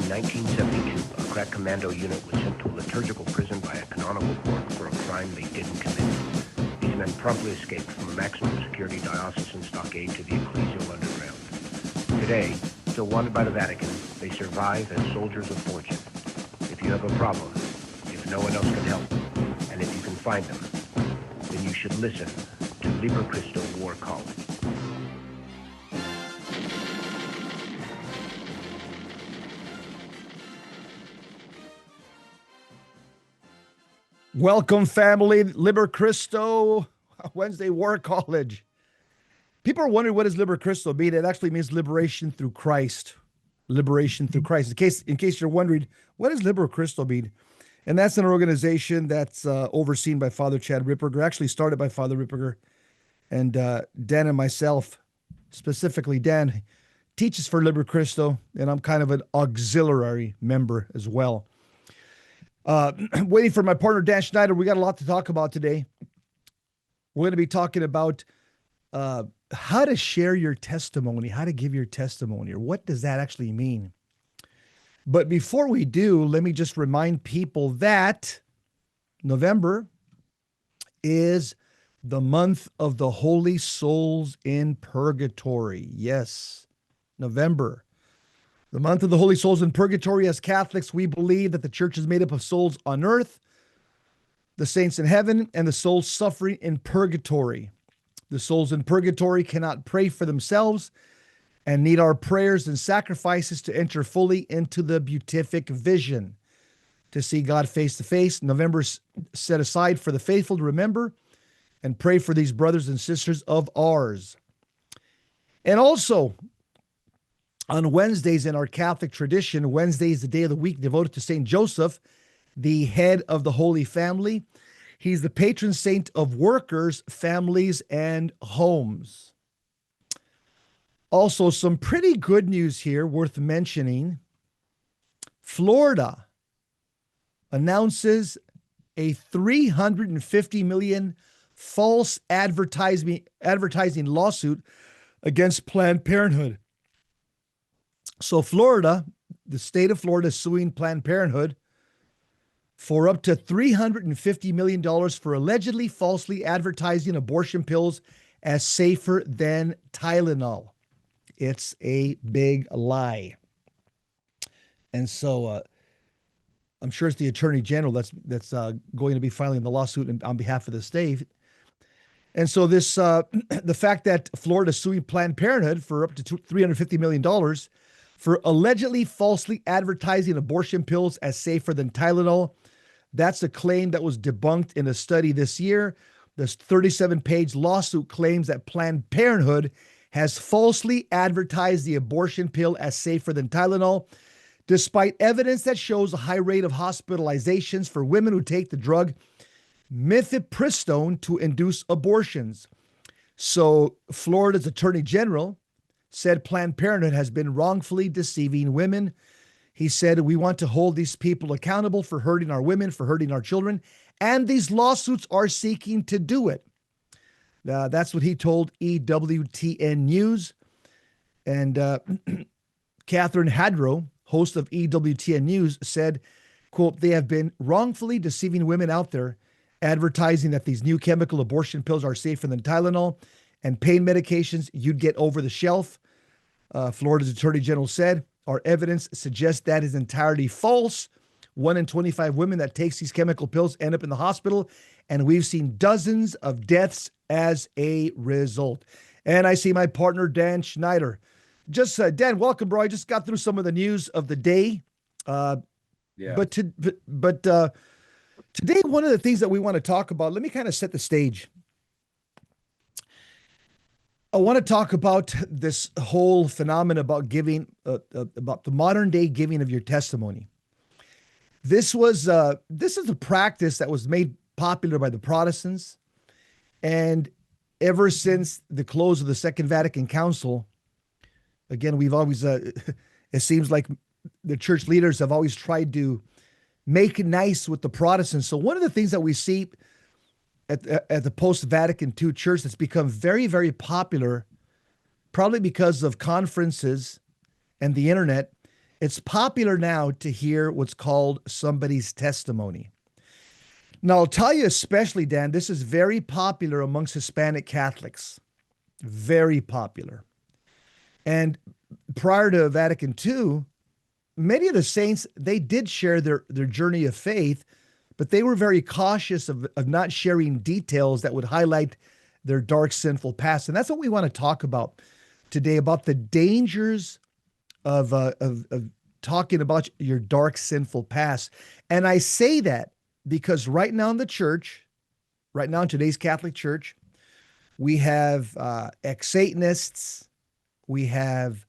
1972, a crack commando unit was sent to a liturgical prison by a canonical court for a crime they didn't commit. These men promptly escaped from a maximum security diocesan stockade to the ecclesial underground. Today, still wanted by the Vatican, they survive as soldiers of fortune. If you have a problem, if no one else can help, and if you can find them, then you should listen to Liber Christo War College. Welcome, family. Liber Christo Wednesday War College. People are wondering, what does Liber Christo mean? It actually means liberation through Christ. Liberation through Christ. In case you're wondering, what does Liber Christo mean? And that's an organization that's overseen by Father Chad Ripperger, actually started by Father Ripperger. And Dan and myself, specifically Dan, teaches for Liber Christo, and I'm kind of an auxiliary member as well. Waiting for my partner, Dan Schneider. We got a lot to talk about today. We're going to be talking about how to share your testimony, how to give your testimony, or what does that actually mean? But before we do, let me just remind people that November is the month of the holy souls in purgatory. Yes, November. The month of the holy souls in purgatory. As Catholics, we believe that the church is made up of souls on earth, the saints in heaven, and the souls suffering in purgatory. The souls in purgatory cannot pray for themselves and need our prayers and sacrifices to enter fully into the beatific vision, to see God face to face. November is set aside for the faithful to remember and pray for these brothers and sisters of ours. And also, on Wednesdays in our Catholic tradition, Wednesday is the day of the week devoted to St. Joseph, the head of the Holy Family. He's the patron saint of workers, families, and homes. Also, some pretty good news here worth mentioning. Florida announces a $350 million false advertising lawsuit against Planned Parenthood. So Florida, the state of Florida, is suing Planned Parenthood for up to $350 million for allegedly falsely advertising abortion pills as safer than Tylenol. It's a big lie. And so I'm sure it's the Attorney General that's going to be filing the lawsuit on behalf of the state. And so this the fact that Florida is suing Planned Parenthood for up to $350 million for allegedly falsely advertising abortion pills as safer than Tylenol. That's a claim that was debunked in a study this year. This 37-page lawsuit claims that Planned Parenthood has falsely advertised the abortion pill as safer than Tylenol, despite evidence that shows a high rate of hospitalizations for women who take the drug mifepristone to induce abortions. So Florida's Attorney General said Planned Parenthood has been wrongfully deceiving women. He said, we want to hold these people accountable for hurting our women, for hurting our children, and these lawsuits are seeking to do it. That's what he told EWTN News. And Catherine Hadrow, host of EWTN News, said, quote, they have been wrongfully deceiving women out there, advertising that these new chemical abortion pills are safer than Tylenol and pain medications you'd get over the shelf. Florida's Attorney General said, our evidence suggests that is entirely false. 1 in 25 women that takes these chemical pills end up in the hospital, and we've seen dozens of deaths as a result. And I see my partner, Dan Schneider. Dan, welcome, bro. I just got through some of the news of the day. But today, one of the things that we want to talk about, let me kind of set the stage. I want to talk about this whole phenomenon about giving, about the modern day giving of your testimony. This is a practice that was made popular by the Protestants, and ever since the close of the Second Vatican Council, again, we've always, it seems like the church leaders have always tried to make nice with the Protestants. So one of the things that we see at the post-Vatican II church that's become very, very popular, probably because of conferences and the internet, It's popular now to hear what's called somebody's testimony. Now, I'll tell you, especially, Dan, this is very popular amongst Hispanic Catholics. Very popular. And prior to Vatican II, many of the saints, they did share their journey of faith, but they were very cautious of not sharing details that would highlight their dark, sinful past. And that's what we want to talk about today, about the dangers of talking about your dark, sinful past. And I say that because right now in the church, right now in today's Catholic Church, we have ex-Satanists, we have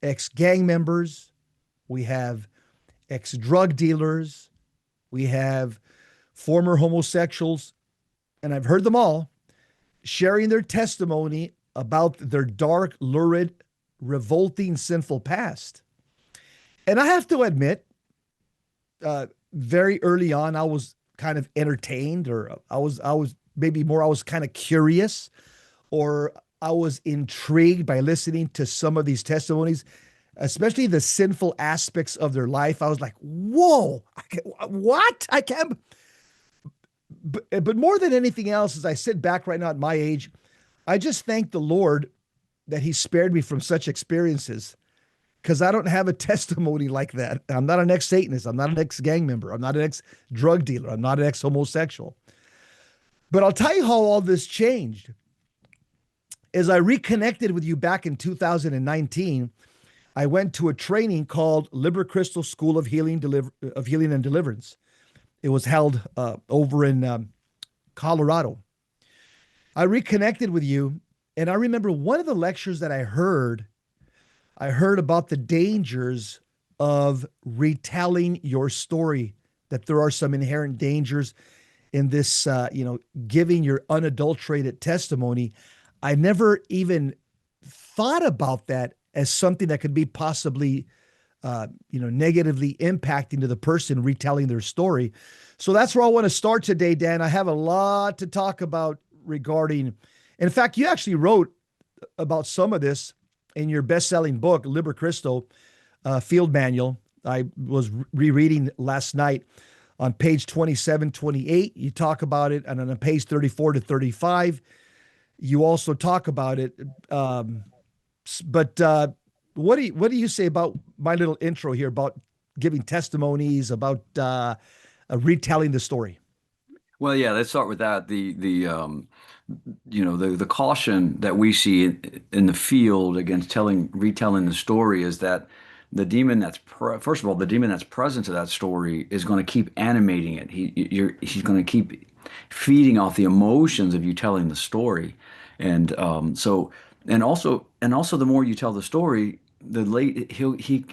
ex-gang members, we have ex-drug dealers, we have former homosexuals, and I've heard them all sharing their testimony about their dark, lurid, revolting, sinful past. And I have to admit, very early on, I was kind of entertained, or I was maybe more, I was kind of curious, or I was intrigued by listening to some of these testimonies, especially the sinful aspects of their life. I was like, whoa, what? I can't. But more than anything else, as I sit back right now at my age, I just thank the Lord that He spared me from such experiences, because I don't have a testimony like that. I'm not an ex-Satanist. I'm not an ex-gang member. I'm not an ex-drug dealer. I'm not an ex-homosexual. But I'll tell you how all this changed. As I reconnected with you back in 2019, I went to a training called Liber Crystal School of Healing and Deliverance. It was held over in Colorado. I reconnected with you, and I remember one of the lectures that I heard about the dangers of retelling your story, that there are some inherent dangers in this, giving your unadulterated testimony. I never even thought about that as something that could be possibly, negatively impacting to the person retelling their story. So that's where I want to start today, Dan. I have a lot to talk about regarding, in fact, you actually wrote about some of this in your best-selling book, Liber Christo, Field Manual. I was rereading last night on page 27, 28. You talk about it, and on page 34 to 35, you also talk about it. But what do you say about my little intro here about giving testimonies, about retelling the story? Well, yeah, let's start with that. The caution that we see in the field against retelling the story is that the demon first of all, the demon that's present to that story is going to keep animating it. He's going to keep feeding off the emotions of you telling the story, and also the more you tell the story, he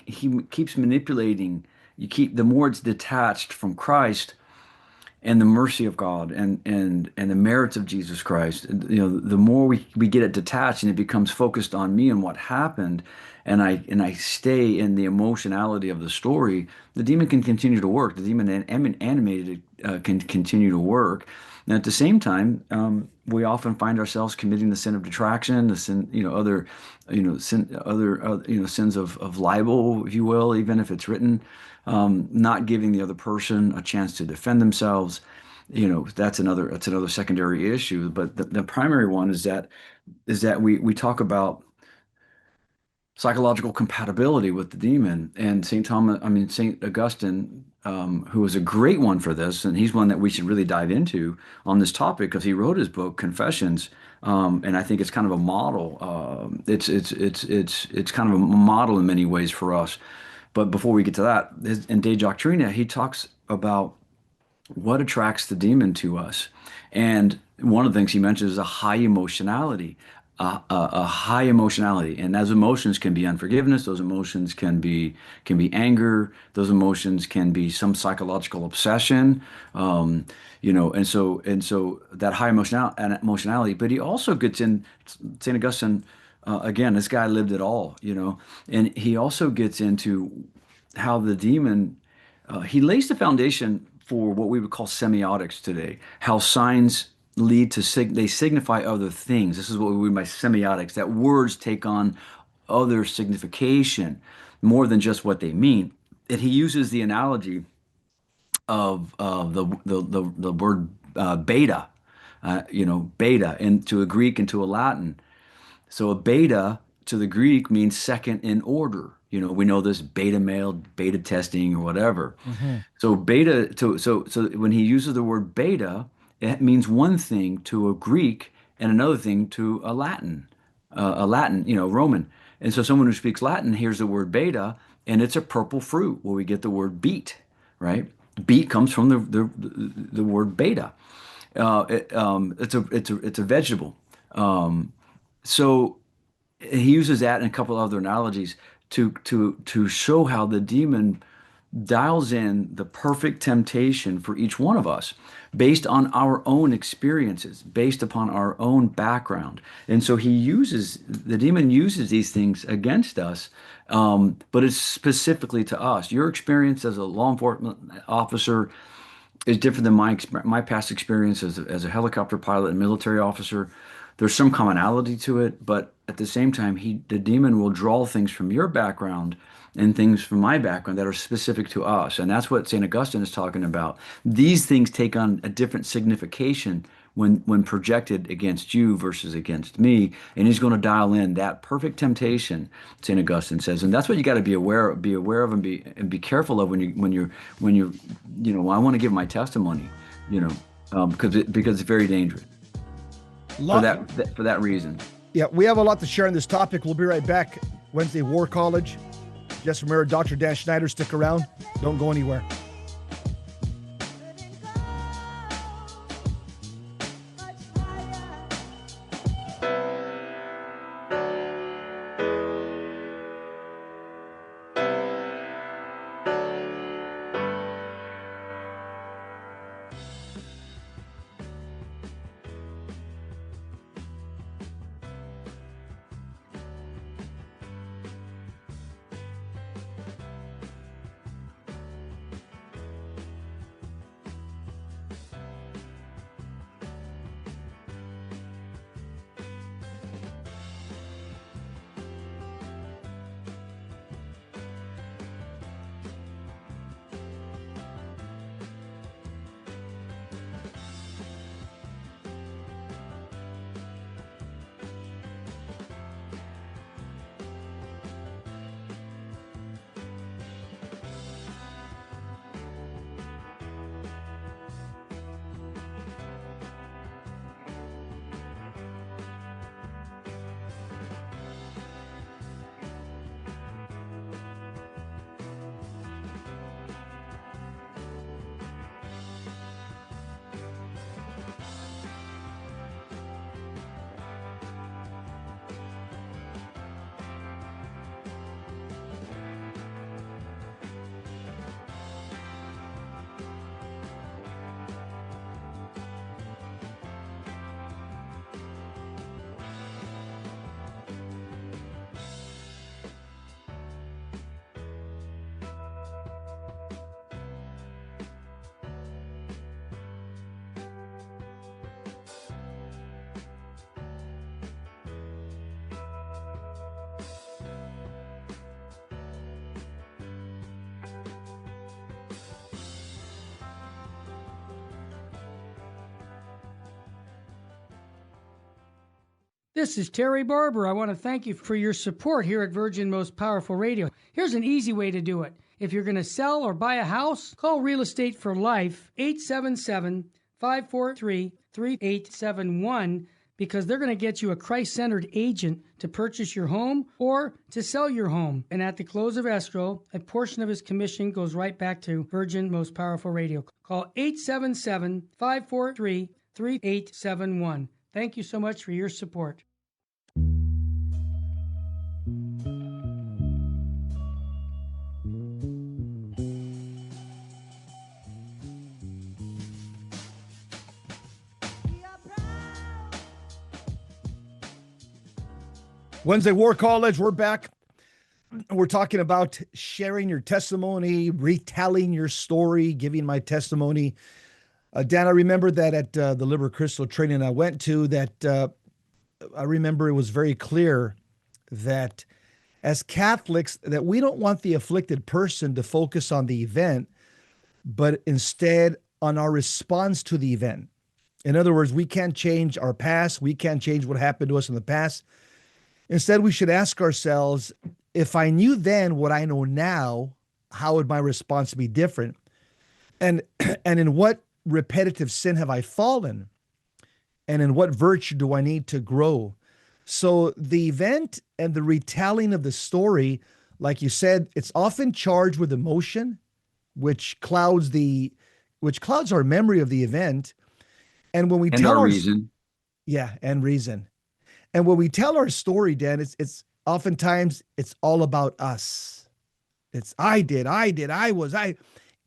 keeps manipulating. The more it's detached from Christ and the mercy of God and the merits of Jesus Christ. The more we get it detached and it becomes focused on me and what happened, and I stay in the emotionality of the story, the demon can continue to work. The demon animated can continue to work. And at the same time, we often find ourselves committing the sin of detraction, the sin, sins of libel, if you will, even if it's written, not giving the other person a chance to defend themselves. That's another secondary issue. But the primary one is that we talk about psychological compatibility with the demon. And St. Augustine, who was a great one for this, and he's one that we should really dive into on this topic because he wrote his book Confessions, and I think it's kind of a model. It's kind of a model in many ways for us. But before we get to that, in De Doctrina, he talks about what attracts the demon to us. And one of the things he mentions is a high emotionality, a high emotionality. And those emotions can be unforgiveness. Those emotions can be anger. Those emotions can be some psychological obsession. And so that high emotionality. But he also gets in St. Augustine. Again, this guy lived it all, and he also gets into how the demon, he lays the foundation for what we would call semiotics today, how signs lead to, they signify other things. This is what we mean by semiotics, that words take on other signification. more than just what they mean. And he uses the analogy of the word beta, beta into a Greek and to a Latin. So a beta to the Greek means second in order. We know this beta male, beta testing, or whatever. Hmm. So beta so when he uses the word beta, it means one thing to a Greek and another thing to a Latin, Roman. And so someone who speaks Latin hears the word beta, and it's a purple fruit where we get the word beet, right? Beet comes from the word beta. It's a vegetable. So he uses that and a couple other analogies to show how the demon dials in the perfect temptation for each one of us based on our own experiences, based upon our own background. And so the demon uses these things against us, but it's specifically to us. Your experience as a law enforcement officer is different than my past experience as a helicopter pilot and military officer. There's some commonality to it, but at the same time, the demon will draw things from your background and things from my background that are specific to us, and that's what Saint Augustine is talking about. These things take on a different signification when projected against you versus against me, and he's going to dial in that perfect temptation. Saint Augustine says, and that's what you got to be aware of, and be careful of when you're I want to give my testimony, because it's very dangerous for Lot, that reason. yeah, we have a lot to share on this topic. We'll be right back. Wednesday War College. Just remember, Dr. Dan Schneider, stick around. Don't go anywhere. This is Terry Barber. I want to thank you for your support here at Virgin Most Powerful Radio. Here's an easy way to do it. If you're going to sell or buy a house, call Real Estate for Life, 877-543-3871, because they're going to get you a Christ-centered agent to purchase your home or to sell your home. And at the close of escrow, a portion of his commission goes right back to Virgin Most Powerful Radio. Call 877-543-3871. Thank you so much for your support. Wednesday War College, we're back. We're talking about sharing your testimony, retelling your story, giving my testimony. Dan, I remember that at the Liber Crystal training I went to, that I remember it was very clear that as Catholics that we don't want the afflicted person to focus on the event, but instead on our response to the event. In other words, we can't change our past. We can't change what happened to us in the past. Instead, we should ask ourselves, if I knew then what I know now, how would my response be different? And and in what repetitive sin have I fallen? And in what virtue do I need to grow? So the event and the retelling of the story, like you said, it's often charged with emotion, which clouds our memory of the event. And when we And tell our our reason. yeah, and reason. And when we tell our story, Dan, it's oftentimes it's all about us. It's I.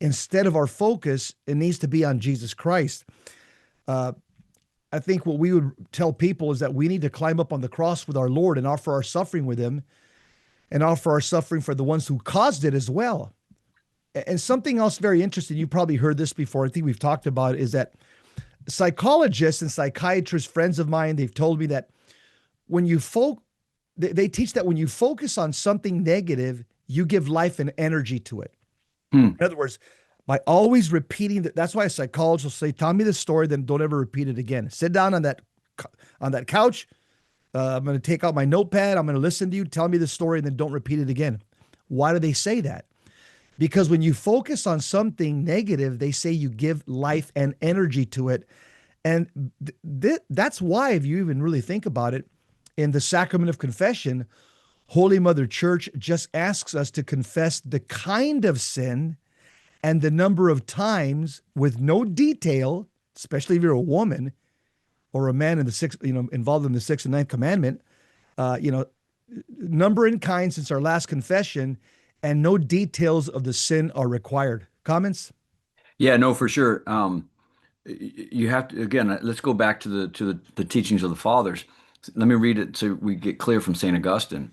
Instead of our focus, it needs to be on Jesus Christ. Uh, I think what we would tell people is that we need to climb up on the cross with our Lord and offer our suffering with Him, and offer our suffering for the ones who caused it as well. And something else very interesting, you probably heard this before, I think we've talked about it, is that psychologists and psychiatrists, friends of mine, they've told me that when you they teach that when you focus on something negative, you give life and energy to it. In other words, by always repeating that, that's why a psychologist will say, "Tell me the story, then don't ever repeat it again. Sit down on that couch. I'm going to take out my notepad. I'm going to listen to you. Tell me the story, and then don't repeat it again." Why do they say that? Because when you focus on something negative, they say you give life and energy to it. And that's why, if you even really think about it, in the sacrament of confession, Holy Mother Church just asks us to confess the kind of sin and the number of times with no detail, especially if you're a woman or a man in the sixth, involved in the sixth and ninth commandment, number and kind since our last confession, and no details of the sin are required. Comments? Yeah, no, for sure. You have to, again, let's go back to the teachings of the fathers. Let me read it so we get clear from St. Augustine.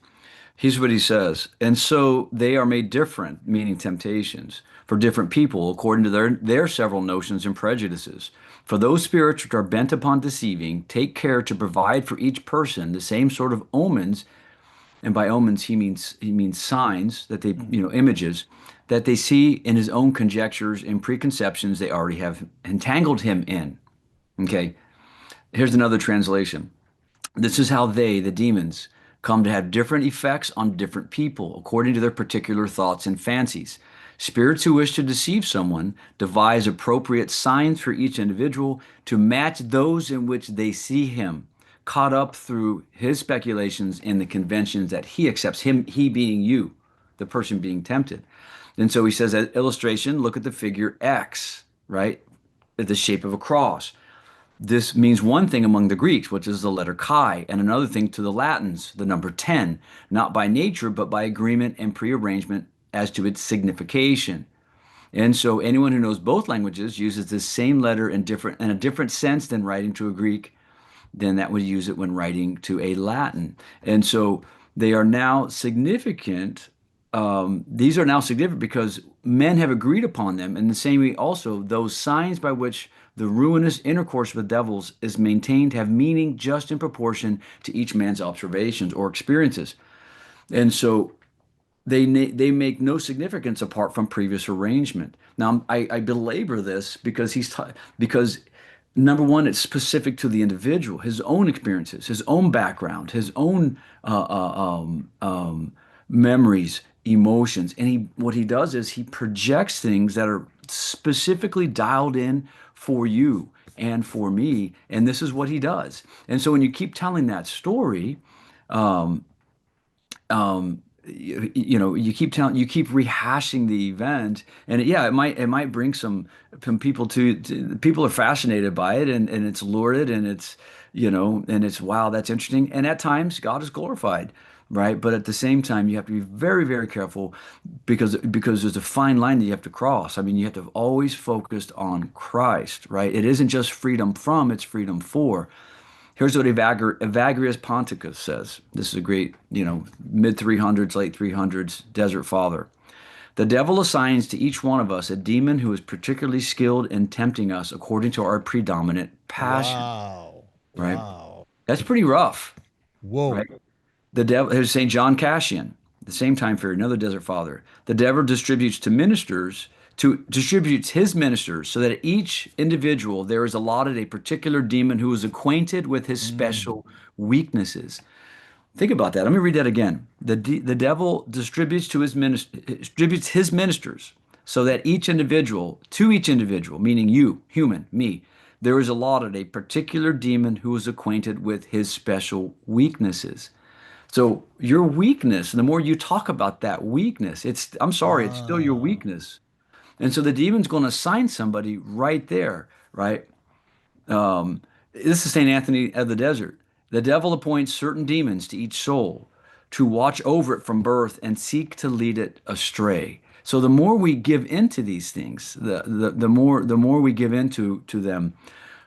Here's what he says. And so they are made different, meaning temptations, for different people according to their several notions and prejudices. For those spirits which are bent upon deceiving, take care to provide for each person the same sort of omens, and by omens he means signs that they, images that they see in his own conjectures and preconceptions they already have entangled him in. Okay. Here's another translation. This is how they, the demons, come to have different effects on different people according to their particular thoughts and fancies. Spirits who wish to deceive someone devise appropriate signs for each individual to match those in which they see him, caught up through his speculations in the conventions that he accepts, he being you, the person being tempted. And so he says, as illustration, look at the figure X, right? The shape of a cross. This means one thing among the Greeks, which is the letter chi, and another thing to the Latins, the number 10, not by nature, but by agreement and prearrangement as to its signification. And so anyone who knows both languages uses this same letter in a different sense than writing to a Greek, then that would use it when writing to a Latin. And so they are now significant. These are now significant because men have agreed upon them. In the same way, also, those signs by which the ruinous intercourse with devils is maintained have meaning just in proportion to each man's observations or experiences. And so they make no significance apart from previous arrangement. Now, I belabor this because because number one, it's specific to the individual, his own experiences, his own background, his own memories, emotions, and what he does is he projects things that are specifically dialed in for you and for me, and this is what he does. And so when you keep telling that story, um, you keep rehashing the event, and yeah, it might bring some people people are fascinated by it, and it's lurid, and it's wow, that's interesting, and at times God is glorified, right? But at the same time, you have to be very, very careful because there's a fine line that you have to cross. I mean, you have to always focus on Christ, right? It isn't just freedom from, it's freedom for. Here's what Evagrius Ponticus says. This is a great, mid 300s, late 300s desert father. The devil assigns to each one of us a demon who is particularly skilled in tempting us according to our predominant passion. Wow. Right? Wow. That's pretty rough, Whoa. right? The devil, here's St. John Cassian. the same time period, another desert father. The devil distributes his ministers so that each individual there is allotted a particular demon who is acquainted with his special weaknesses. Think about that. Let me read that again. The devil distributes his ministers so that to each individual, meaning you, human, me, there is allotted a particular demon who is acquainted with his special weaknesses. So your weakness, the more you talk about that weakness, I'm sorry, it's still your Ah, weakness. And so the demon's going to assign somebody right there, right? This is St. Anthony of the Desert. The devil appoints certain demons to each soul to watch over it from birth and seek to lead it astray. So the more we give into these things, the more we give into to them,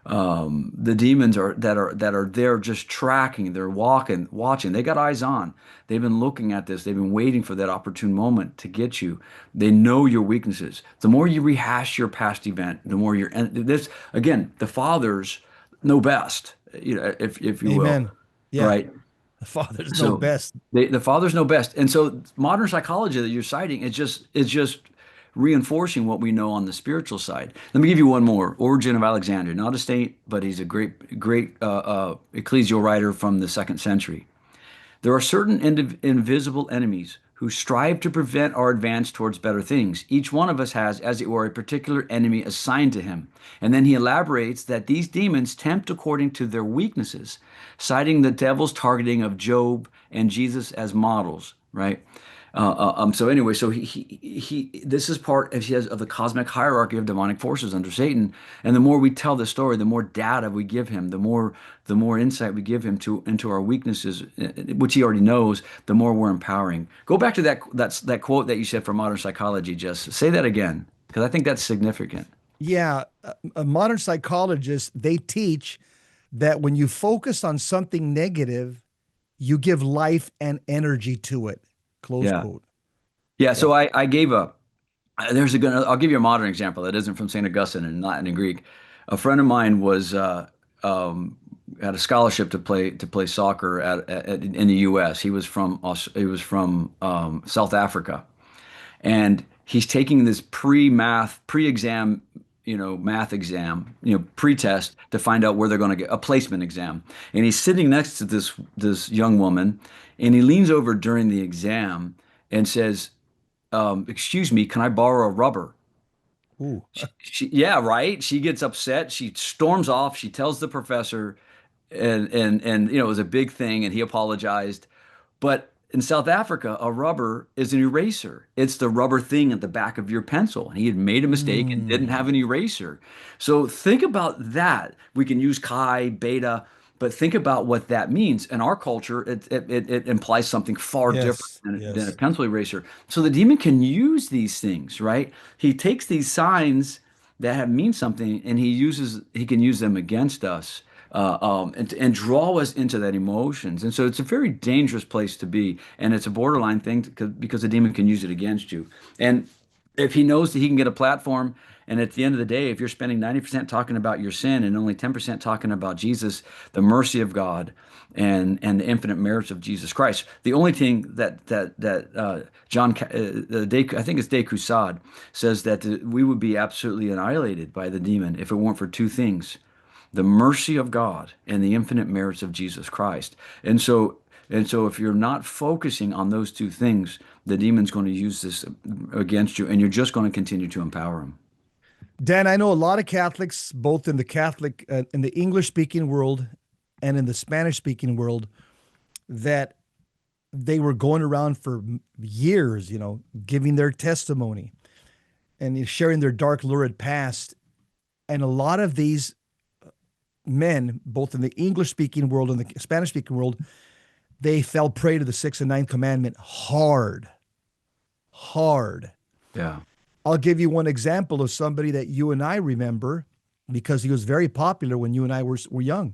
the demons that are there just tracking, they're walking, watching. They got eyes on. They've been looking at this. They've been waiting for that opportune moment to get you. They know your weaknesses. The more you rehash your past event, the more you're. And this again, the fathers know best. If you will, amen. Yeah, right? the fathers know So best. the fathers know best, and so modern psychology that you're citing is just reinforcing what we know on the spiritual side. Let me give you one more. Origen of Alexandria, not a saint, but he's a great ecclesial writer from the second century. There are certain invisible enemies who strive to prevent our advance towards better things. Each one of us has, as it were, a particular enemy assigned to him. And then he elaborates that these demons tempt according to their weaknesses, citing the devil's targeting of Job and Jesus as models, right? So anyway, so this is part, as he says, of the cosmic hierarchy of demonic forces under Satan. And the more we tell the story, the more data we give him, the more insight we give him into our weaknesses, which he already knows, the more we're empowering. Go back to that quote that you said from modern psychology. Just say that again, because I think that's significant. Yeah, a modern psychologists, they teach that when you focus on something negative, you give life and energy to it. Close Yeah, quote. yeah. Yeah. So I gave a there's a good. I'll give you a modern example that isn't from Saint Augustine and Latin and Greek. A friend of mine was had a scholarship to play soccer in the U.S. He was from South Africa, and he's taking this pre-exam, math exam, pre-test to find out where they're going to get a placement exam. And he's sitting next to this young woman, and he leans over during the exam and says, "Excuse me, can I borrow a rubber?" Ooh. Yeah, right. She gets upset. She storms off. She tells the professor, and it was a big thing, and he apologized. But in South Africa, a rubber is an eraser. It's the rubber thing at the back of your pencil. And he had made a mistake and didn't have Mm. an eraser. So think about that. We can use chi, beta, but think about what that means. In our culture, it implies something far different Yes. than a Yes. pencil eraser. So the demon can use these things, right? He takes these signs that mean something, and he can use them against us, and draw us into that emotions. And so it's a very dangerous place to be, and it's a borderline thing because the demon can use it against you. And if he knows that he can get a platform, and at the end of the day, if you're spending 90% talking about your sin and only 10% talking about Jesus, the mercy of God, and the infinite merits of Jesus Christ, the only thing that John I think it's De Caussade says that we would be absolutely annihilated by the demon if it weren't for two things: the mercy of God and the infinite merits of Jesus Christ. And so if you're not focusing on those two things, the demon's going to use this against you, and you're just going to continue to empower him. Dan, I know a lot of Catholics, both in the English speaking world and in the Spanish speaking world, that they were going around for years, giving their testimony and sharing their dark, lurid past. And a lot of these men, both in the English speaking world and the Spanish speaking world, they fell prey to the sixth and ninth commandment hard, hard. Yeah. I'll give you one example of somebody that you and I remember because he was very popular when you and I were young.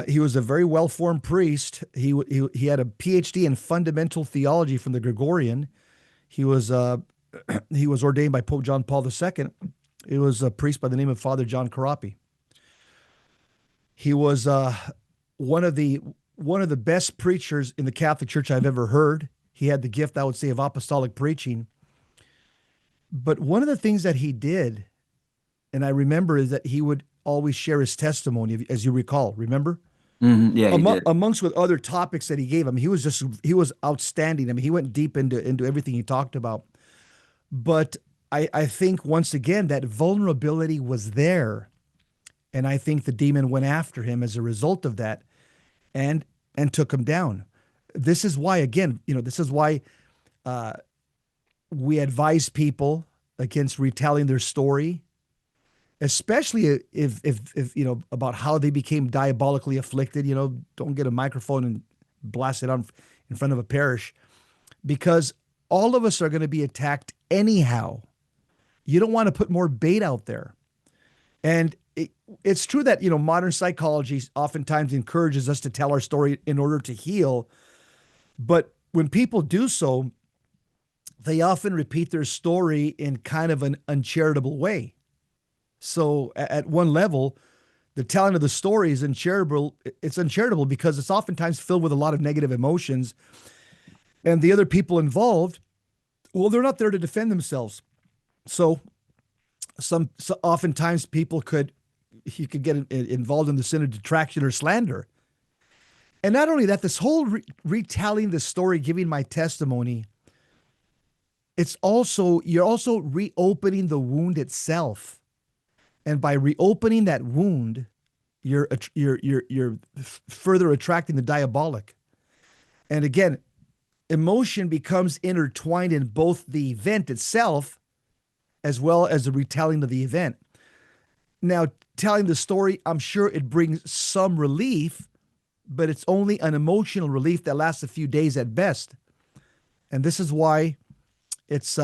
He was a very well-formed priest. He had a PhD in fundamental theology from the Gregorian. He was he was ordained by Pope John Paul II. He was a priest by the name of Father John Carapi. He was one of the best preachers in the Catholic Church I've ever heard. He had the gift, I would say, of apostolic preaching. But one of the things that he did, and I remember, is that he would always share his testimony, as you recall, remember? Yeah, he did. Amongst with other topics that he gave. I mean, he was outstanding. I mean, he went deep into everything he talked about. But I think once again that vulnerability was there, and I think the demon went after him as a result of that, and took him down. This is why, again, this is why we advise people against retelling their story, especially if about how they became diabolically afflicted. Don't get a microphone and blast it on in front of a parish, because all of us are going to be attacked anyhow. You don't want to put more bait out there. And it's true that modern psychology oftentimes encourages us to tell our story in order to heal, but when people do so, they often repeat their story in kind of an uncharitable way. So at one level, the telling of the story is uncharitable. It's uncharitable because it's oftentimes filled with a lot of negative emotions. And the other people involved, well, they're not there to defend themselves. So oftentimes you could get involved in the sin of detraction or slander. And not only that, this whole retelling the story, giving my testimony, you're also reopening the wound itself. And by reopening that wound, you're further attracting the diabolic. And again, emotion becomes intertwined in both the event itself as well as the retelling of the event. Now, telling the story, I'm sure it brings some relief, but it's only an emotional relief that lasts a few days at best. And this is why it's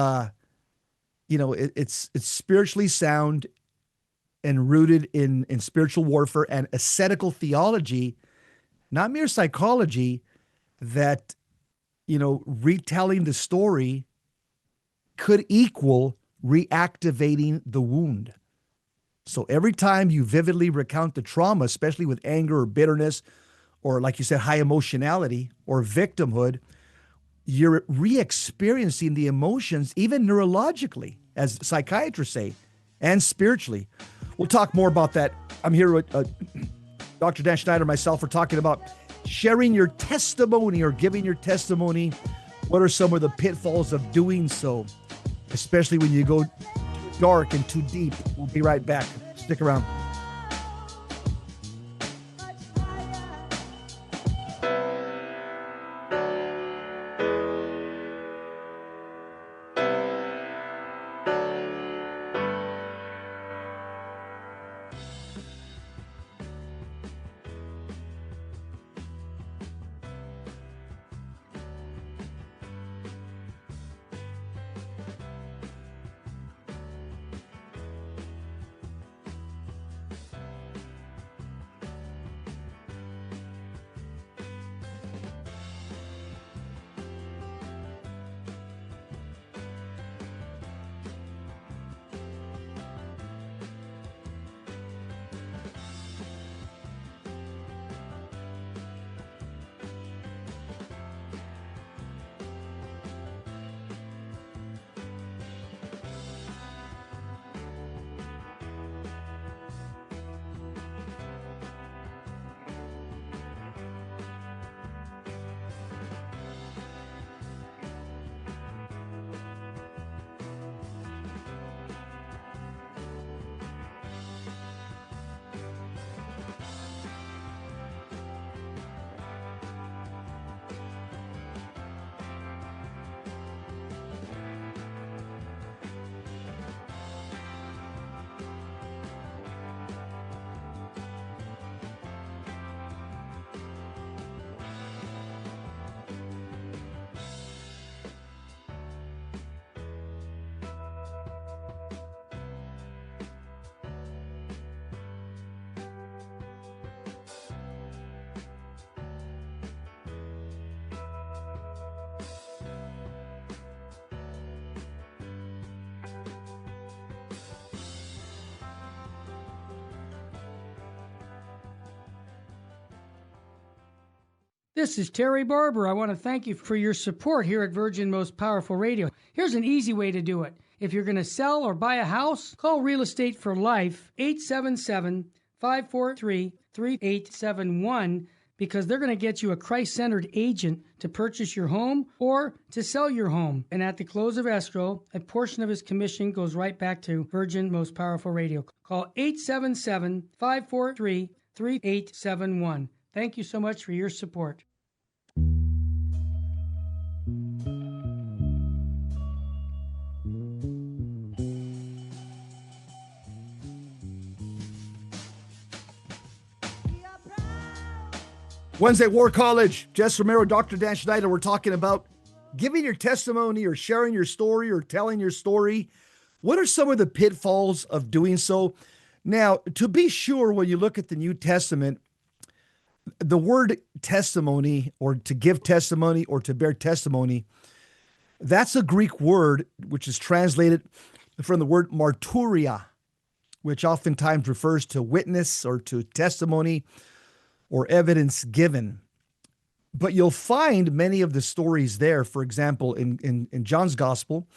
it's spiritually sound and rooted in spiritual warfare and ascetical theology, not mere psychology, that retelling the story could equal reactivating the wound. So every time you vividly recount the trauma, especially with anger or bitterness, or like you said, high emotionality or victimhood, you're re-experiencing the emotions, even neurologically, as psychiatrists say, and spiritually. We'll talk more about that. I'm here with Dr. Dan Schneider and myself. We're talking about sharing your testimony or giving your testimony. What are some of the pitfalls of doing so, especially when you go dark and too deep? We'll be right back. Stick around. This is Terry Barber. I want to thank you for your support here at Virgin Most Powerful Radio. Here's an easy way to do it. If you're going to sell or buy a house, call Real Estate for Life, 877-543-3871, because they're going to get you a Christ-centered agent to purchase your home or to sell your home. And at the close of escrow, a portion of his commission goes right back to Virgin Most Powerful Radio. Call 877-543-3871. Thank you so much for your support. Wednesday War College, Jess Romero, Dr. Dan Schneider. We're talking about giving your testimony or sharing your story or telling your story. What are some of the pitfalls of doing so? Now, to be sure, when you look at the New Testament, the word testimony or to give testimony or to bear testimony, that's a Greek word which is translated from the word marturia, which oftentimes refers to witness or to testimony or evidence given. But you'll find many of the stories there. For example, in John's gospel,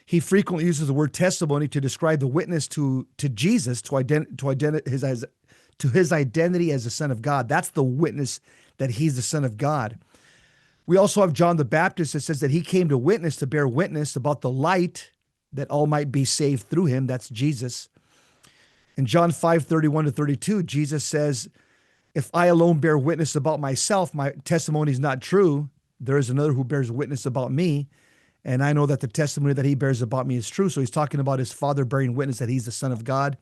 he frequently uses the word testimony to describe the witness to Jesus, to his identity as the Son of God. That's the witness that he's the Son of God. We also have John the Baptist that says that he came to witness, to bear witness about the light that all might be saved through him. That's Jesus. In John 5:31-32, Jesus says, if I alone bear witness about myself, my testimony is not true. There is another who bears witness about me, and I know that the testimony that he bears about me is true. So he's talking about his Father bearing witness that he's the Son of God.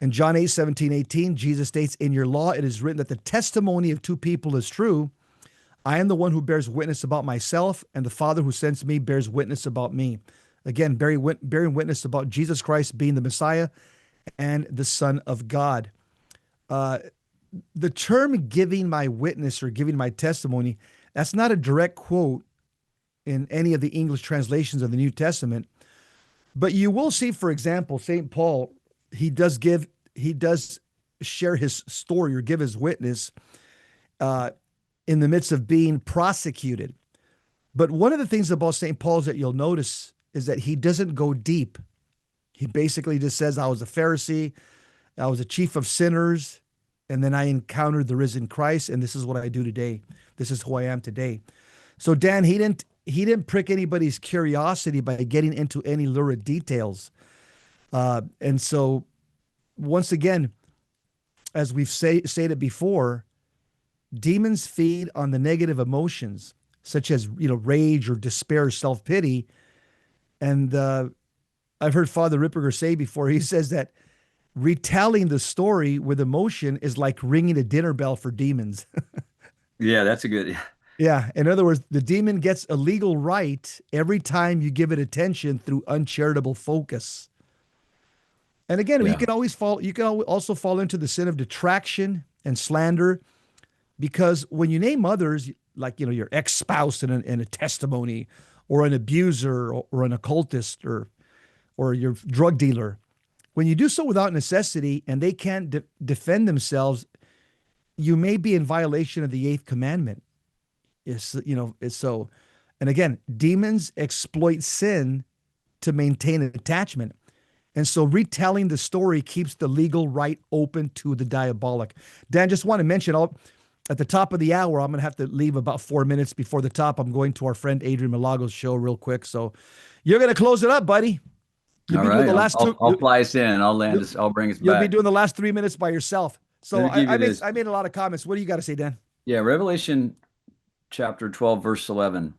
In John 8:17-18, Jesus states, in your law it is written that the testimony of two people is true. I am the one who bears witness about myself, and the Father who sends me bears witness about me. Again, bearing witness about Jesus Christ being the Messiah and the Son of God. The term giving my witness or giving my testimony, that's not a direct quote in any of the English translations of the New Testament. But you will see, for example, St. Paul, he does share his story or give his witness in the midst of being prosecuted. But one of the things about St. Paul's that you'll notice is that he doesn't go deep. He basically just says, I was a Pharisee, I was a chief of sinners, and then I encountered the risen Christ, and this is what I do today. This is who I am today. So Dan, he didn't prick anybody's curiosity by getting into any lurid details. And so once again, as we've stated before, demons feed on the negative emotions, such as, rage or despair, or self-pity. And I've heard Father Ripperger say before, he says that retelling the story with emotion is like ringing a dinner bell for demons. Yeah, that's a good. Yeah. In other words, the demon gets a legal right every time you give it attention through uncharitable focus. And again, you can also fall into the sin of detraction and slander, because when you name others, like, your ex-spouse in a testimony, or an abuser, or an occultist, or your drug dealer, when you do so without necessity and they can't defend themselves, you may be in violation of the 8th commandment. It's so. And again, demons exploit sin to maintain an attachment. And so retelling the story keeps the legal right open to the diabolic. Dan, just want to mention, at the top of the hour, I'm going to have to leave about 4 minutes before the top. I'm going to our friend Adrian Milagos' show real quick. So you're going to close it up, buddy. All right, I'll fly us in. I'll land us. I'll bring us back. You'll be doing the last 3 minutes by yourself. So I made a lot of comments. What do you got to say, Dan? Yeah, Revelation chapter 12, verse 11.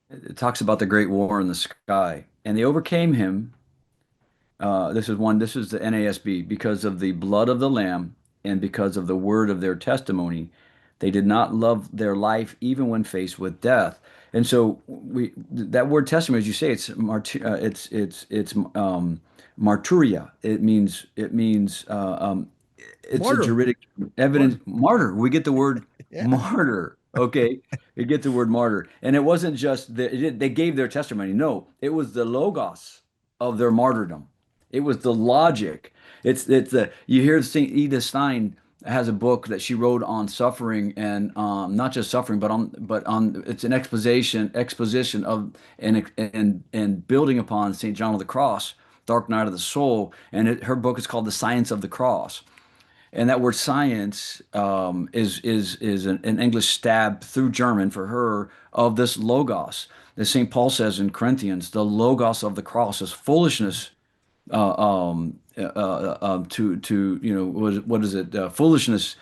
It talks about the great war in the sky. And they overcame him. This is the NASB. Because of the blood of the Lamb and because of the word of their testimony, they did not love their life even when faced with death. And so that word testimony, as you say, it's marturia. It means it's martyr. A juridic evidence. Martyr. We get the word martyr. Okay, we get the word martyr, and it wasn't just they gave their testimony. No, it was the logos of their martyrdom. It was the logic. It's the you hear Saint Edith Stein has a book that she wrote on suffering, and not just suffering, but on it's an exposition of and building upon St. John of the Cross, Dark Night of the Soul, and her book is called The Science of the Cross. And that word science is an English stab through German for her of this logos. As St. Paul says in Corinthians, the logos of the cross is foolishness to what is it, foolishness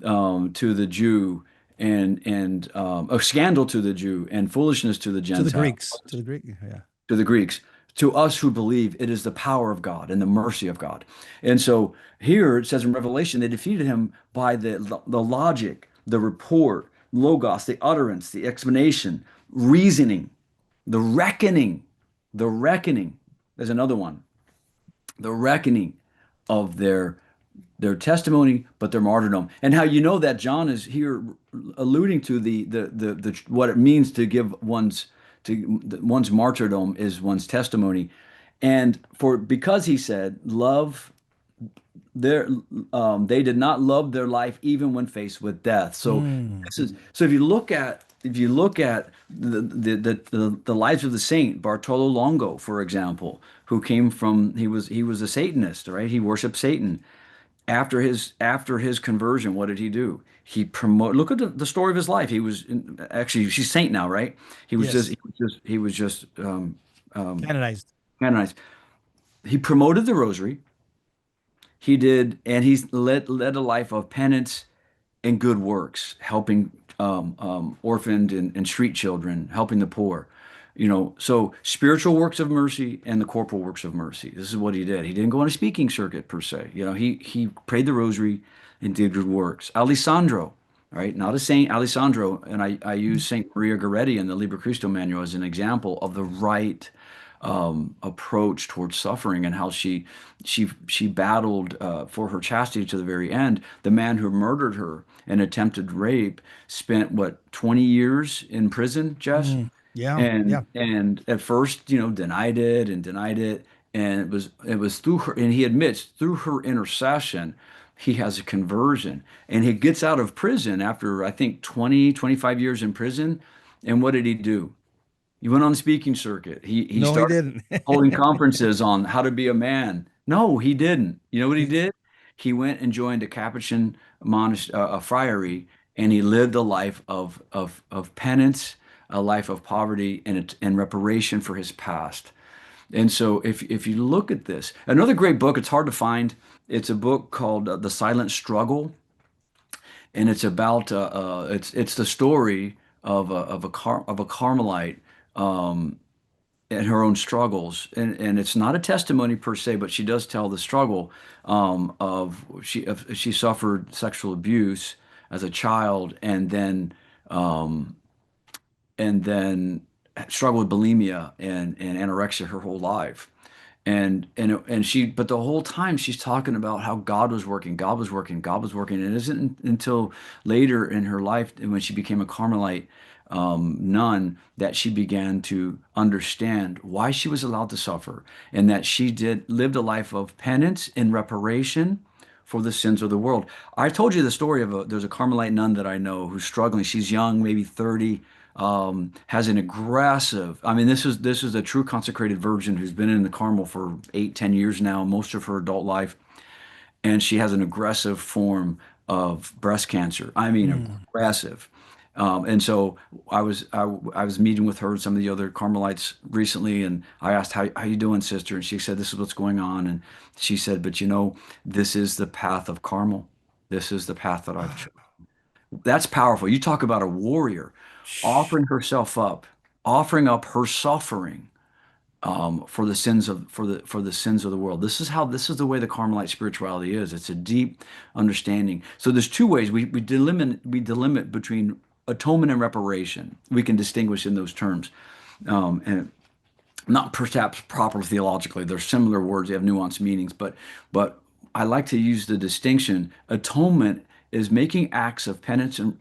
to the Jew, and a scandal to the Jew, and foolishness to the To the Gentile, Greeks, to the Greek, yeah. to the Greeks. To us who believe, it is the power of God and the mercy of God. And so here it says in Revelation, they defeated him by the logic, the report, logos, the utterance, the explanation, reasoning, the reckoning, the reckoning. There's another one, the reckoning of their testimony, but their martyrdom. And how you know that John is here alluding to the what it means to give one's martyrdom is one's testimony. And because he said love their they did not love their life even when faced with death. So Mm. if you look at the lives of the saint Bartolo Longo, for example, who came from he was a Satanist, right? He worshiped Satan. After his conversion, what did he do? He promote. Look at the story of his life. He was actually she's saint now, right? Yes. He was just Canonized. canonized. He promoted the rosary. He did, and he's led a life of penance and good works, helping orphaned and street children, helping the poor. So spiritual works of mercy and the corporal works of mercy. This is what he did. He didn't go on a speaking circuit per se. He prayed the rosary and did good works. Alessandro, right? Not a saint, Alessandro, and I use Saint Maria Goretti in the Liber Christo manual as an example of the right approach towards suffering, and how she battled for her chastity to the very end. The man who murdered her and attempted rape spent what, 20 years in prison, Jess? Mm. Yeah. and Yeah. and at first, denied it and denied it, and it was through her, and he admits through her intercession he has a conversion, and he gets out of prison after I think 20, 25 years in prison. And what did he do? He went on the speaking circuit. He No, he started didn't. holding conferences on how to be a man. No, he didn't. You know what he He's- did? He went and joined a Capuchin a friary, and he lived a life of penance, a life of poverty, and reparation for his past. And so, if you look at this, another great book, it's hard to find. It's a book called The Silent Struggle, and it's about it's the story of a Carmelite, um, and her own struggles, and it's not a testimony per se, but she does tell the struggle of she suffered sexual abuse as a child, and then struggled with bulimia and anorexia her whole life. And she, but the whole time she's talking about how God was working, God was working, God was working. And it isn't until later in her life, when she became a Carmelite nun, that she began to understand why she was allowed to suffer, and that she did lived a life of penance and reparation for the sins of the world. I told you the story of there's a Carmelite nun that I know who's struggling. She's young, maybe 30, has an aggressive, I mean, this is a true consecrated virgin who's been in the Carmel for 8, 10 years now, most of her adult life. And she has an aggressive form of breast cancer. I mean, Mm. aggressive. And so I was meeting with her and some of the other Carmelites recently, and I asked, how you doing, sister? And she said, this is what's going on. And she said, but this is the path of Carmel. This is the path that I've chosen. That's powerful. You talk about a warrior offering herself up, offering up her suffering, for the sins of for the sins of the world. This is the way the Carmelite spirituality is. It's a deep understanding. So there's two ways we delimit between atonement and reparation. We can distinguish in those terms, and not perhaps properly theologically. They're similar words. They have nuanced meanings, but I like to use the distinction. Atonement is making acts of penance and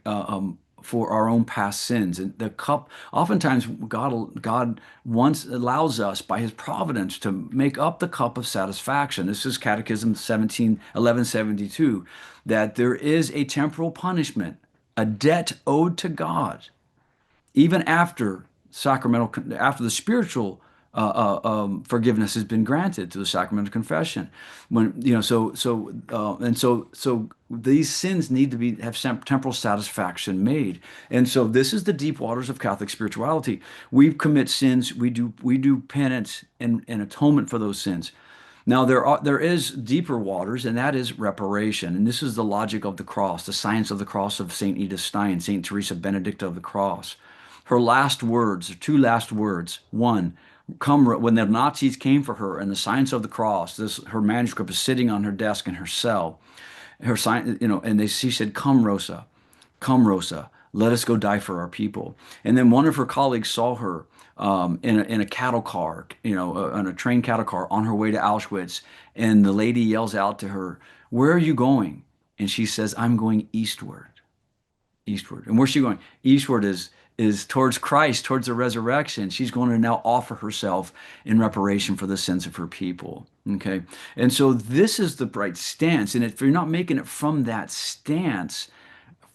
for our own past sins. And the cup, oftentimes God allows us by his providence to make up the cup of satisfaction. This is Catechism 1172, that there is a temporal punishment, a debt owed to God, even after after the spiritual forgiveness has been granted through the sacrament of confession. When so these sins need to have temporal satisfaction made. And so this is the deep waters of Catholic spirituality. We commit sins, we do penance and atonement for those sins. Now there is deeper waters, and that is reparation. And this is the logic of the cross, the science of the cross of St. Edith Stein, St. Teresa Benedicta of the Cross. Her last words, two last words. One, when the Nazis came for her, and the science of the cross, her manuscript is sitting on her desk in her cell. Her sign, she said, "Come, Rosa, come, Rosa, let us go die for our people." And then one of her colleagues saw her in a cattle car, on a train cattle car on her way to Auschwitz. And the lady yells out to her, "Where are you going?" And she says, "I'm going eastward." Eastward. And where's she going? Eastward is towards Christ, towards the resurrection. She's going to now offer herself in reparation for the sins of her people. Okay. And so this is the right stance. And if you're not making it from that stance,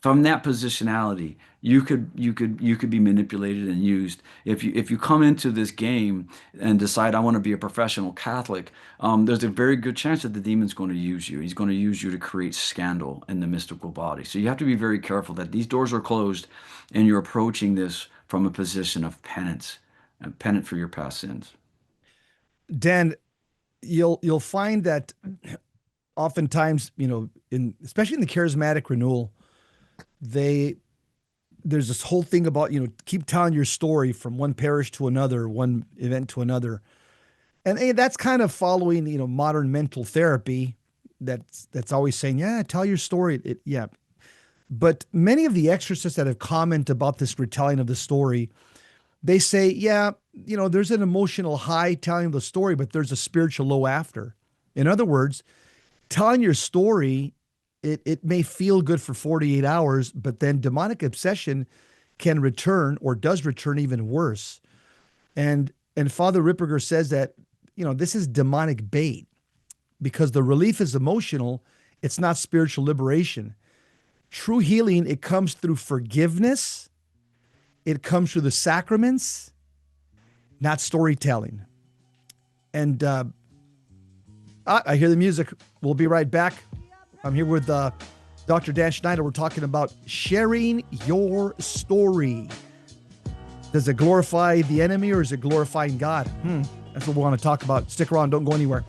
from that positionality, you could be manipulated and used. If you come into this game and decide, I want to be a professional Catholic, there's a very good chance that the demon's going to use you. He's going to use you to create scandal in the mystical body. So you have to be very careful that these doors are closed and you're approaching this from a position of penance, and penance for your past sins. Dan, you'll find that oftentimes, especially in the charismatic renewal, there's this whole thing about, keep telling your story from one parish to another, one event to another. And that's kind of following, modern mental therapy that's always saying, yeah, tell your story. Yeah. But many of the exorcists that have commented about this retelling of the story, they say, yeah, there's an emotional high telling the story, but there's a spiritual low after. In other words, telling your story, it may feel good for 48 hours, but then demonic obsession can return, or does return, even worse. And Father Ripperger says that, this is demonic bait, because the relief is emotional. It's not spiritual liberation. True healing, it comes through forgiveness. It comes through the sacraments, not storytelling. And I hear the music. We'll be right back. I'm here with Dr. Dan Schneider. We're talking about sharing your story. Does it glorify the enemy, or is it glorifying God? That's what we want to talk about. Stick around. Don't go anywhere.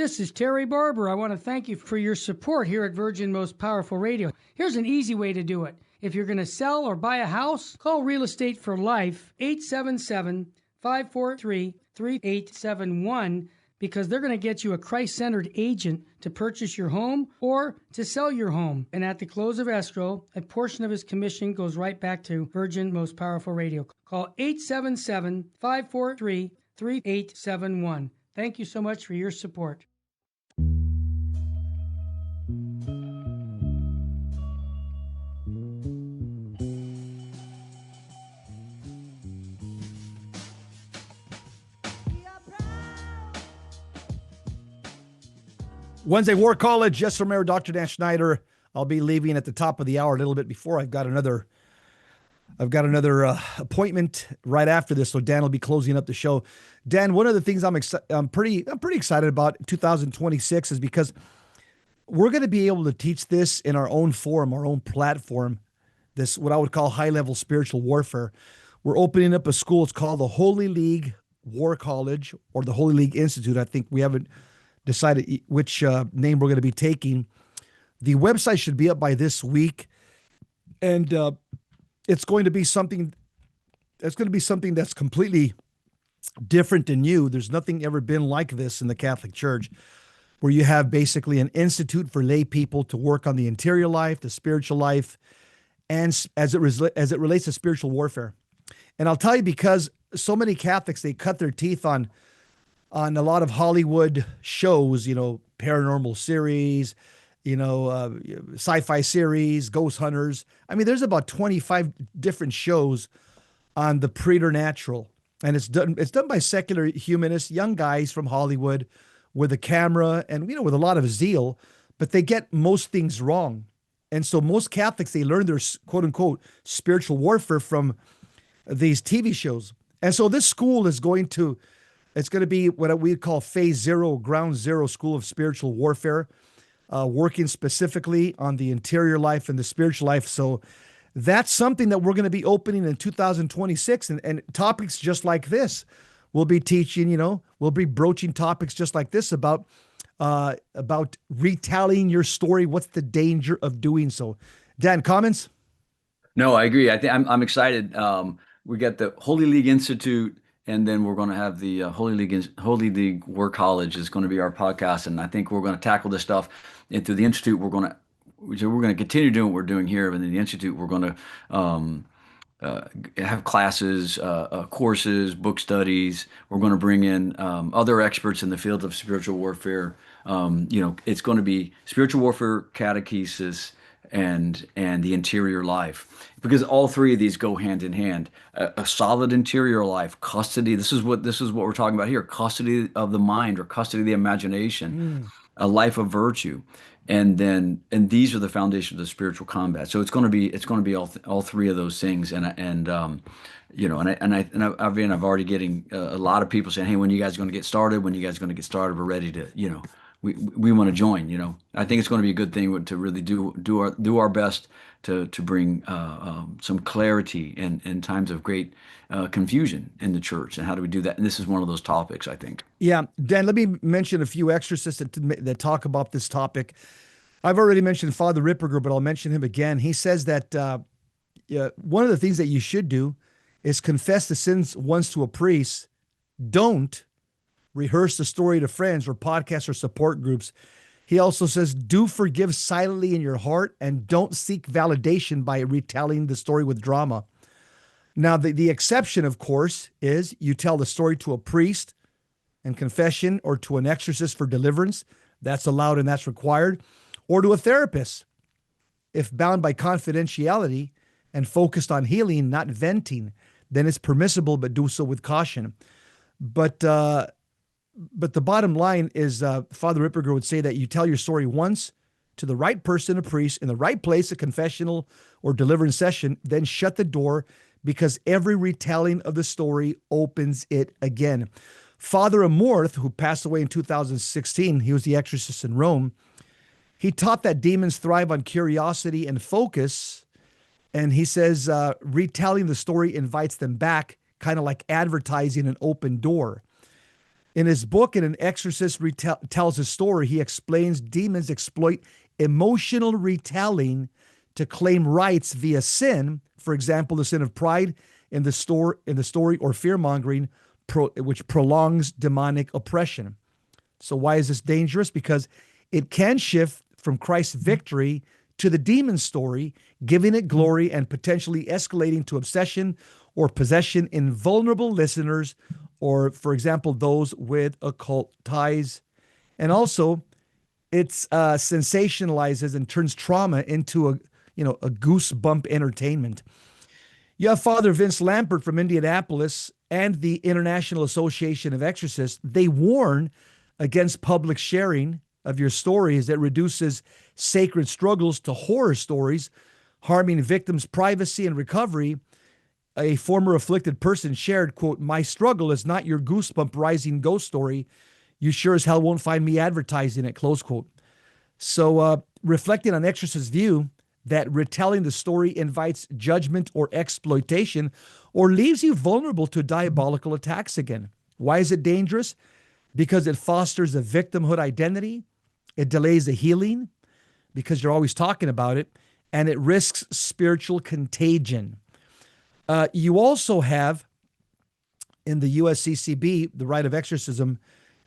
This is Terry Barber. I want to thank you for your support here at Virgin Most Powerful Radio. Here's an easy way to do it. If you're going to sell or buy a house, call Real Estate for Life, 877-543-3871, because they're going to get you a Christ-centered agent to purchase your home or to sell your home. And at the close of escrow, a portion of his commission goes right back to Virgin Most Powerful Radio. Call 877-543-3871. Thank you so much for your support. Wednesday War College, yes, sir, Mayor Dr. Dan Schneider. I'll be leaving at the top of the hour a little bit before. I've got another appointment right after this, so Dan will be closing up the show. Dan, one of the things I'm pretty excited about 2026 is because we're going to be able to teach this in our own forum, our own platform. This what I would call high-level spiritual warfare. We're opening up a school. It's called the Holy League War College or the Holy League Institute. I think we haven't decided which name we're going to be taking. The website should be up by this week, and it's going to be something. It's going to be something that's completely different and new. There's nothing ever been like this in the Catholic Church, where you have basically an institute for lay people to work on the interior life, the spiritual life, and as it relates to spiritual warfare. And I'll tell you, because so many Catholics, they cut their teeth on a lot of Hollywood shows, paranormal series, sci-fi series, ghost hunters. I mean, there's about 25 different shows on the preternatural, and it's done by secular humanists, young guys from Hollywood with a camera and, with a lot of zeal, but they get most things wrong. And so most Catholics, they learn their quote unquote spiritual warfare from these TV shows. And so this school it's going to be what we call phase 0, ground zero school of spiritual warfare, working specifically on the interior life and the spiritual life. So that's something that we're going to be opening in 2026, and topics just like this. We'll be teaching, we'll be broaching topics just like this about retelling your story. What's the danger of doing so? Dan, comments? No, I agree. I'm excited. We got the Holy League Institute, and then we're going to have the Holy League War College is going to be our podcast, and I think we're going to tackle this stuff. And through the Institute, we're going to continue doing what we're doing here, but in the Institute, we're going to have classes, courses, book studies. We're going to bring in other experts in the field of spiritual warfare. It's going to be spiritual warfare, catechesis, and the interior life, because all three of these go hand in hand. A solid interior life, custody. This is what we're talking about here: custody of the mind or custody of the imagination, a life of virtue, and these are the foundations of spiritual combat. So it's going to be all three of those things. I've already getting a lot of people saying, "Hey, when you guys are going to get started? When you guys are going to get started? We're ready to, we want to join." I think it's going to be a good thing to really do our best to bring some clarity in times of great confusion in the church. And how do we do that? And this is one of those topics, I think. Yeah, Dan, let me mention a few exorcists that talk about this topic. I've already mentioned Father Ripperger, but I'll mention him again. He says that one of the things that you should do is confess the sins once to a priest. Don't rehearse the story to friends or podcasts or support groups. He also says, do forgive silently in your heart and don't seek validation by retelling the story with drama. Now, the exception, of course, is you tell the story to a priest and confession or to an exorcist for deliverance. That's allowed and that's required. Or to a therapist, if bound by confidentiality and focused on healing, not venting, then it's permissible, but do so with caution. But the bottom line is Father Ripperger would say that you tell your story once to the right person, a priest, in the right place, a confessional or deliverance session, then shut the door, because every retelling of the story opens it again. Father Amorth, who passed away in 2016, he was the exorcist in Rome. He taught that demons thrive on curiosity and focus. And he says retelling the story invites them back, kind of like advertising an open door. In his book, in An Exorcist Tells His Story, he explains demons exploit emotional retelling to claim rights via sin. For example, the sin of pride in the story, or fear mongering, which prolongs demonic oppression. So why is this dangerous? Because it can shift from Christ's victory to the demon story, giving it glory and potentially escalating to obsession or possession in vulnerable listeners, or, for example, those with occult ties. And also, it sensationalizes and turns trauma into a goosebump entertainment. You have Father Vince Lampert from Indianapolis and the International Association of Exorcists. They warn against public sharing of your stories that reduces sacred struggles to horror stories, harming victims' privacy and recovery. A former afflicted person shared, quote, "My struggle is not your goosebump rising ghost story. You sure as hell won't find me advertising it," close quote. So reflecting on Exorcist's view that retelling the story invites judgment or exploitation or leaves you vulnerable to diabolical attacks again. Why is it dangerous? Because it fosters a victimhood identity. It delays the healing because you're always talking about it, and it risks spiritual contagion. You also have, in the USCCB, the Rite of Exorcism,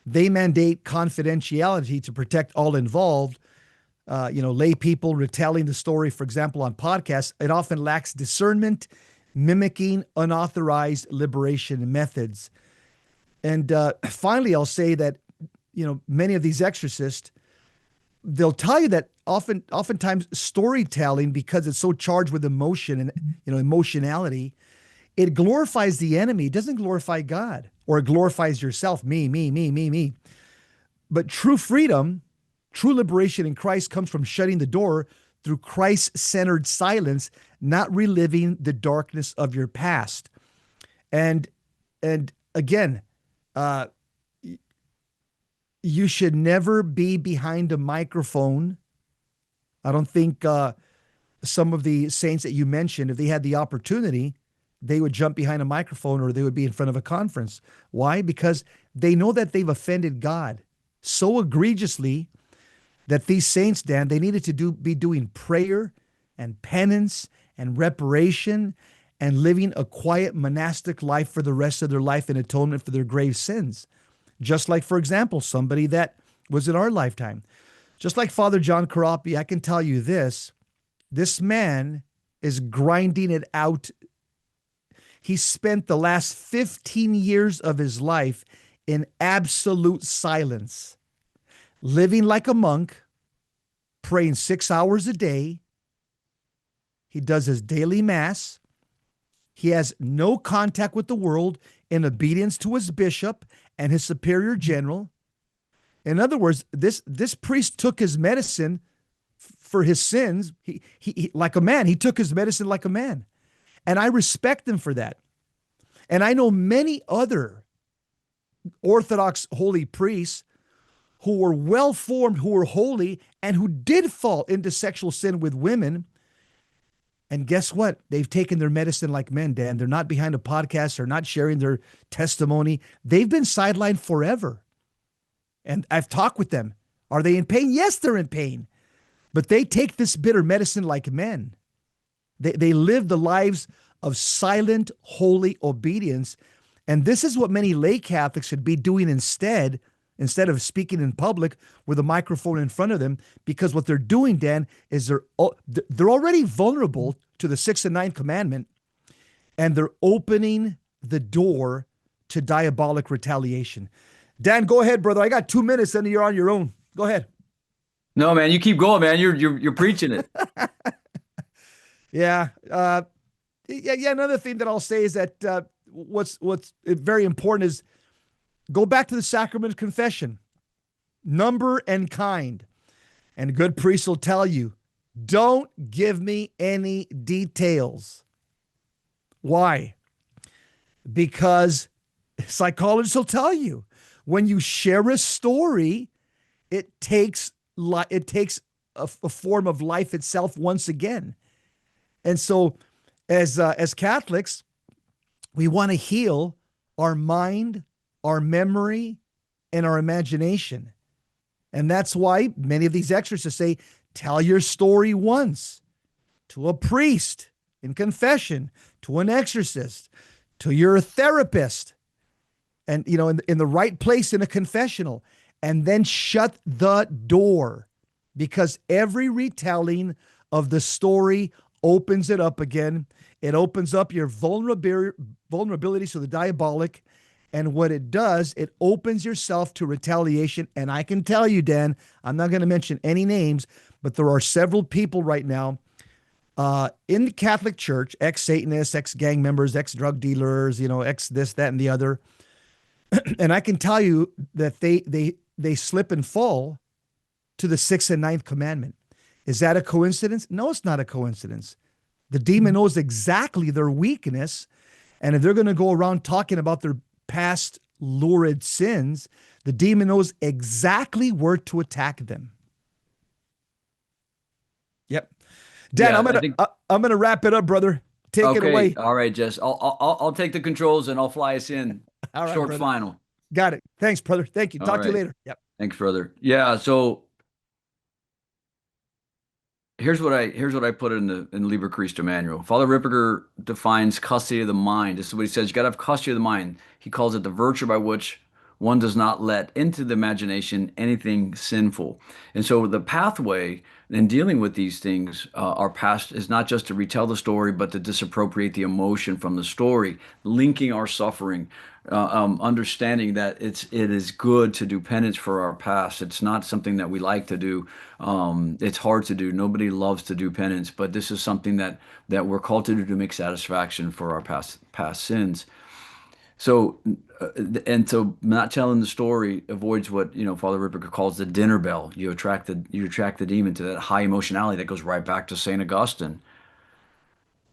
they mandate confidentiality to protect all involved. Lay people retelling the story, for example, on podcasts, it often lacks discernment, mimicking unauthorized liberation methods. And finally, I'll say that, many of these exorcists, they'll tell you that oftentimes storytelling, because it's so charged with emotion and emotionality, it glorifies the enemy. It doesn't glorify God, or it glorifies yourself, me. But true freedom, true liberation in Christ comes from shutting the door through Christ-centered silence, not reliving the darkness of your past. And again, you should never be behind a microphone. I don't think some of the saints that you mentioned, if they had the opportunity, they would jump behind a microphone, or they would be in front of a conference. Why? Because they know that they've offended God so egregiously that these saints, Dan, they needed to be doing prayer and penance and reparation and living a quiet monastic life for the rest of their life in atonement for their grave sins. Just like, for example, somebody that was in our lifetime. Just like Father John Karapi, I can tell you this man is grinding it out. He spent the last 15 years of his life in absolute silence, living like a monk, praying 6 hours a day. He does his daily mass. He has no contact with the world, in obedience to his bishop and his superior general. In other words, this priest took his medicine for his sins. He like a man. He took his medicine like a man. And I respect him for that. And I know many other Orthodox holy priests who were well-formed, who were holy, and who did fall into sexual sin with women. And guess what? They've taken their medicine like men, Dan. They're not behind a podcast. They're not sharing their testimony. They've been sidelined forever. And I've talked with them. Are they in pain? Yes, they're in pain. But they take this bitter medicine like men. They live the lives of silent, holy obedience. And this is what many lay Catholics should be doing instead of speaking in public with a microphone in front of them, because what they're doing, Dan, is they're already vulnerable to the 6th and 9th commandment, and they're opening the door to diabolic retaliation. Dan, go ahead, brother. I got 2 minutes, then you're on your own. Go ahead. No, man, you keep going, man. You're preaching it. Yeah. Another thing that I'll say is that what's very important is go back to the sacrament of confession, number and kind. And a good priest will tell you, don't give me any details. Why? Because psychologists will tell you, when you share a story, it takes a form of life itself once again. And so as Catholics, we want to heal our mind, our memory, in our imagination. And that's why many of these exorcists say, tell your story once to a priest in confession, to an exorcist, to your therapist, and, in the right place in a confessional, and then shut the door, because every retelling of the story opens it up again. It opens up your vulnerability to the diabolic. And what it does, it opens yourself to retaliation. And I can tell you, Dan, I'm not going to mention any names, but there are several people right now in the Catholic Church, ex-Satanists, ex-gang members, ex-drug dealers, ex-this, that, and the other. And I can tell you that they slip and fall to the 6th and 9th commandment. Is that a coincidence? No, it's not a coincidence. The demon knows exactly their weakness. And if they're going to go around talking about their past lurid sins, the demon knows exactly where to attack them. Yep. Dan, Yeah, I'm gonna wrap it up, brother. Take it away. All right, Jess. I'll take the controls and I'll fly us in. All right, Short brother. final. Got it. Thanks, brother. Thank you. Talk to you later. Yep. Thanks, brother. Yeah. So here's what I put in the Liber Christo manual. Father Ripperger defines custody of the mind. This is what he says. You got to have custody of the mind. He calls it the virtue by which one does not let into the imagination anything sinful. And so the pathway in dealing with these things, our past, is not just to retell the story, but to disappropriate the emotion from the story, linking our suffering, understanding that it is good to do penance for our past. It's not something that we like to do. It's hard to do. Nobody loves to do penance, but this is something that we're called to do to make satisfaction for our past sins. So, so not telling the story avoids what, Father Ripperger calls the dinner bell. You attract the demon to that high emotionality that goes right back to St. Augustine,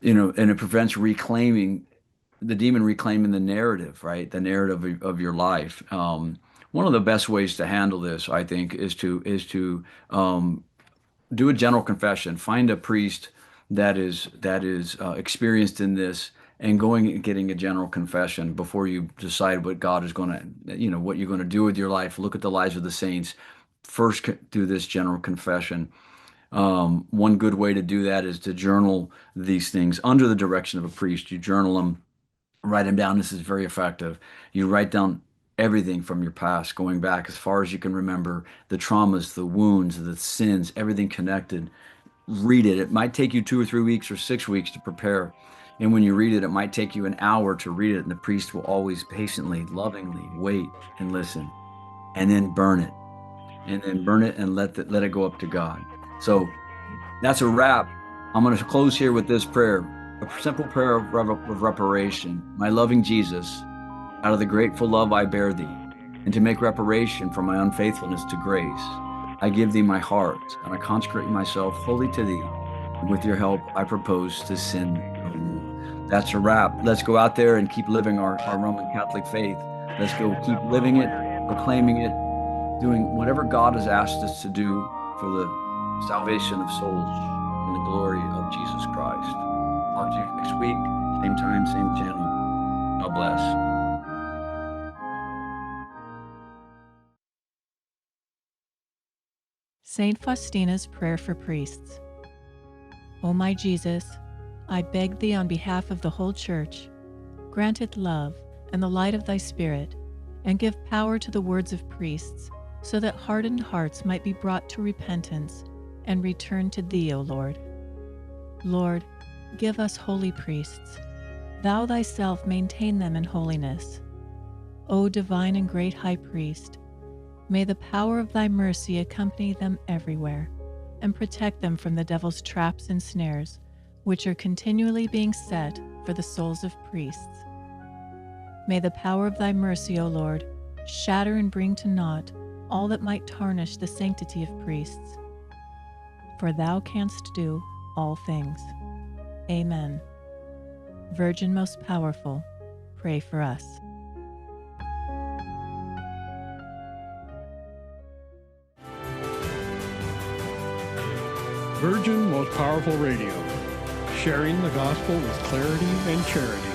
and it prevents the demon reclaiming the narrative, right? The narrative of your life. One of the best ways to handle this, I think, is to do a general confession. Find a priest that is experienced in this, and going and getting a general confession before you decide what God is going to, what you're going to do with your life. Look at the lives of the saints. First, do this general confession. One good way to do that is to journal these things under the direction of a priest. You journal them, write them down. This is very effective. You write down everything from your past, going back as far as you can remember, the traumas, the wounds, the sins, everything connected. Read it. It might take you 2 or 3 weeks or 6 weeks to prepare. And when you read it, it might take you an hour to read it. And the priest will always patiently, lovingly wait and listen, and then burn it. And then burn it and let it go up to God. So that's a wrap. I'm going to close here with this prayer, a simple prayer of reparation. My loving Jesus, out of the grateful love I bear thee, and to make reparation for my unfaithfulness to grace, I give thee my heart, and I consecrate myself wholly to thee. And with your help, I propose to sin no more. That's a wrap. Let's go out there and keep living our Roman Catholic faith. Let's go keep living it, proclaiming it, doing whatever God has asked us to do for the salvation of souls in the glory of Jesus Christ. Talk to you next week, same time, same channel. God bless. Saint Faustina's Prayer for Priests. O my Jesus, I beg thee on behalf of the whole Church, grant it love and the light of thy Spirit, and give power to the words of priests, so that hardened hearts might be brought to repentance and return to thee, O Lord. Lord, give us holy priests. Thou thyself maintain them in holiness. O divine and great High Priest, may the power of thy mercy accompany them everywhere, and protect them from the devil's traps and snares, which are continually being set for the souls of priests. May the power of thy mercy, O Lord, shatter and bring to naught all that might tarnish the sanctity of priests. For thou canst do all things. Amen. Virgin most powerful, pray for us. Virgin Most Powerful Radio, sharing the gospel with clarity and charity.